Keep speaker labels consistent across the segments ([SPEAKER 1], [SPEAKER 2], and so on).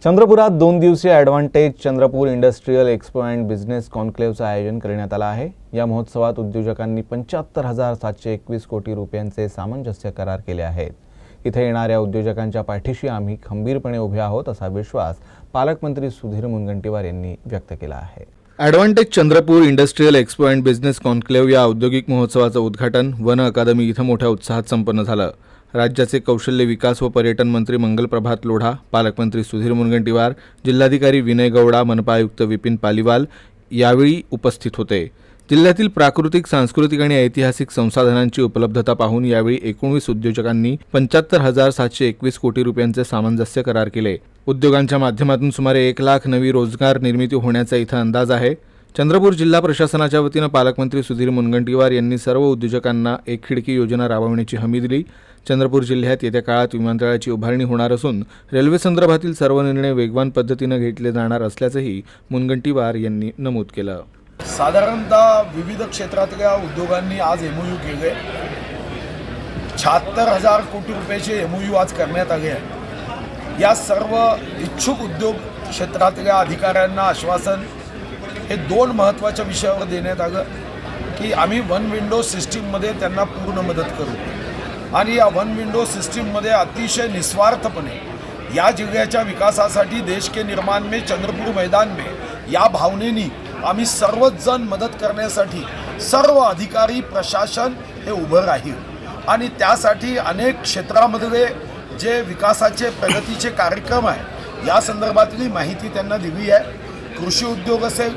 [SPEAKER 1] चंद्रपुरात 2 दिवसीय advantage Chandrapur industrial expo and business कॉन्क्लेव्हचं आयोजन करण्यात आलं आहे। या महोत्सवात उद्योजकांनी 75,721 कोटी रुपयांचे सामंजस्य करार केले आहेत। इथे येणाऱ्या उद्योजकांच्या पाठीशी आम्ही खंबीरपणे उभे आहोत असा विश्वास पालकमंत्री सुधीर मुनगंटीवार यांनी व्यक्त केला आहे। Advantage Chandrapur industrial expo and business conclave या औद्योगिक महोत्सवाचं उद्घाटन वन अकादमी इथं मोठ्या उत्साहात संपन्न झालं। राज्याचे कौशल्य विकास व पर्यटन मंत्री मंगलप्रभात लोढा, पालकमंत्री सुधीर मुनगंटीवार, जिल्हाधिकारी विनय गौडा, मनपा आयुक्त विपिन पालीवाल यावेळी उपस्थित होते। जिल्ह्यातील प्राकृतिक, सांस्कृतिक आणि ऐतिहासिक संसाधनांची उपलब्धता पाहून यावेळी 19 उद्योजकांनी 75,721 कोटी रुपयांचे सामंजस्य करार केले। उद्योगांच्या माध्यमातून सुमारे 1 लाख नवी रोजगार निर्मिती होण्याचा इथं अंदाज आहे। चंद्रपूर जिल्हा प्रशासनाच्या वतीनं पालकमंत्री सुधीर मुनगंटीवार यांनी सर्व उद्योजकांना एक खिडकी योजना राबवण्याची हमी दिली। चंद्रपूर जिल्ह्यात येत्या काळात विमानतळाची उभारणी होणार असून रेल्वे संदर्भातील सर्व निर्णय वेगवान पद्धतीने घेतले जाणार असल्याचंही मुनगंटीवार यांनी नमूद केलं।
[SPEAKER 2] साधारणतः विविध क्षेत्रातल्या उद्योगांनी आज एमओयू केले। 76,000 कोटी रुपयाचे एमओयू आज करण्यात आले आहे। या सर्व इच्छुक उद्योग क्षेत्रातल्या अधिकाऱ्यांना आश्वासन हे 2 महत्त्वाच्या विषयावर देण्यात आलं की आम्ही वन विंडो सिस्टीममध्ये त्यांना पूर्ण मदत करू आणि या वन विंडो सिस्टीममध्ये अतिशय निस्वार्थपणे या जिल्ह्याच्या विकासासाठी देश के निर्माण में चंद्रपूर मैदान में या भावनेनी आम्ही सर्वच जण मदत करण्यासाठी सर्व अधिकारी प्रशासन हे उभं राहील आणि त्यासाठी अनेक क्षेत्रामध्ये जे विकासाचे प्रगतीचे कार्यक्रम आहे या संदर्भातली माहिती त्यांना दिली आहे। कृषी उद्योग असेल,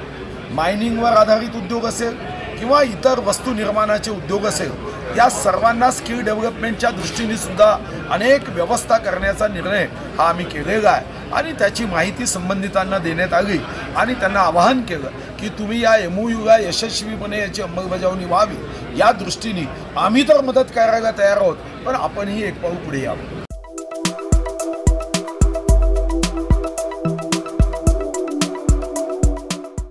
[SPEAKER 2] मायनिंगवर आधारित उद्योग असेल किंवा इतर वस्तू निर्माणाचे उद्योग असेल, या सर्वांना स्किल डेव्हलपमेंटच्या दृष्टीने सुद्धा अनेक व्यवस्था करण्याचा निर्णय हा आम्ही केलेला आहे आणि त्याची माहिती संबंधितांना देण्यात आली आणि त्यांना आवाहन केलं की तुम्ही या एमओयूला यशस्वीपणे याची अंमलबजावणी व्हावी या दृष्टीने आम्ही तर मदत करायला तयार आहोत, पण आपणही एक पाऊल पुढे यावं।